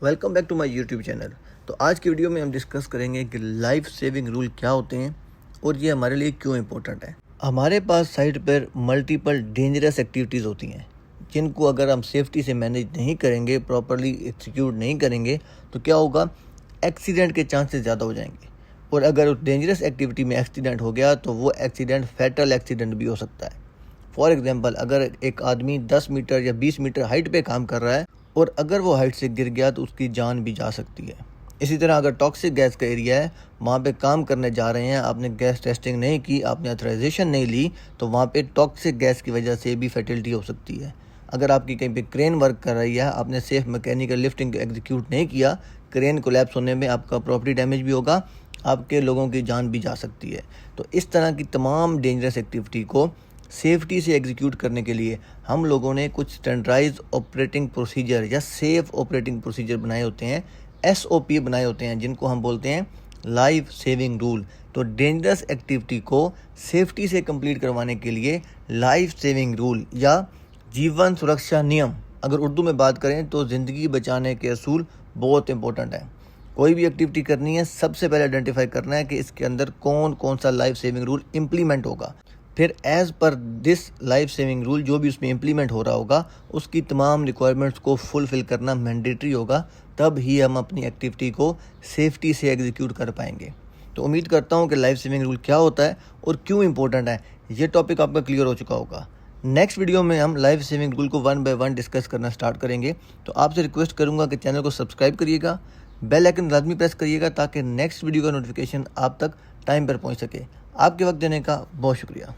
Welcome back to my YouTube channel. तो आज की वीडियो में हम डिस्कस करेंगे कि लाइफ सेविंग रूल क्या होते हैं और ये हमारे लिए क्यों इम्पोर्टेंट है। हमारे पास साइट पर मल्टीपल डेंजरस एक्टिविटीज़ होती हैं जिनको अगर हम सेफ्टी से मैनेज नहीं करेंगे, प्रॉपरली एग्जीक्यूट नहीं करेंगे तो क्या होगा, एक्सीडेंट के चांसेस ज़्यादा हो जाएंगे। और अगर उस डेंजरस एक्टिविटी में एक्सीडेंट हो गया तो वो एक्सीडेंट फैटल एक्सीडेंट भी हो सकता है। फॉर एग्जांपल, अगर एक आदमी 10 मीटर या 20 मीटर हाइट पे काम कर रहा है और अगर वो हाइट से गिर गया तो उसकी जान भी जा सकती है। इसी तरह अगर टॉक्सिक गैस का एरिया है, वहाँ पे काम करने जा रहे हैं, आपने गैस टेस्टिंग नहीं की, आपने ऑथराइजेशन नहीं ली, तो वहाँ पे टॉक्सिक गैस की वजह से भी फैटिलिटी हो सकती है। अगर आपकी कहीं पे क्रेन वर्क कर रही है, आपने सेफ मैकेनिकल लिफ्टिंग एग्जीक्यूट नहीं किया, क्रेन कोलैप्स होने में आपका प्रॉपर्टी डैमेज भी होगा, आपके लोगों की जान भी जा सकती है। तो इस तरह की तमाम डेंजरस एक्टिविटी को सेफ्टी से एग्जीक्यूट करने के लिए हम लोगों ने कुछ स्टैंडर्डाइज ऑपरेटिंग प्रोसीजर या सेफ ऑपरेटिंग प्रोसीजर बनाए होते हैं, SOP बनाए होते हैं, जिनको हम बोलते हैं लाइफ सेविंग रूल। तो डेंजरस एक्टिविटी को सेफ्टी से कंप्लीट करवाने के लिए लाइफ सेविंग रूल या जीवन सुरक्षा नियम, अगर उर्दू में बात करें तो ज़िंदगी बचाने के असूल बहुत इंपॉर्टेंट है। कोई भी एक्टिविटी करनी है, सबसे पहले आइडेंटिफाई करना है कि इसके अंदर कौन कौन सा लाइफ सेविंग रूल इम्प्लीमेंट होगा। फिर as per this life saving rule जो भी उसमें इम्प्लीमेंट हो रहा होगा उसकी तमाम रिक्वायरमेंट्स को फुलफ़िल करना मैंडेटरी होगा, तब ही हम अपनी एक्टिविटी को सेफ्टी से एग्जीक्यूट कर पाएंगे। तो उम्मीद करता हूँ कि लाइफ सेविंग रूल क्या होता है और क्यों इंपॉर्टेंट है, ये टॉपिक आपका क्लियर हो चुका होगा। नेक्स्ट वीडियो में हम लाइफ सेविंग रूल को 1 बाय 1 डिस्कस करना स्टार्ट करेंगे। तो आपसे रिक्वेस्ट करूँगा कि चैनल को सब्सक्राइब करिएगा, बेल आइकन लाजमी प्रेस करिएगा ताकि नेक्स्ट वीडियो का नोटिफिकेशन आप तक टाइम पर पहुँच सके। आपके वक्त देने का बहुत शुक्रिया।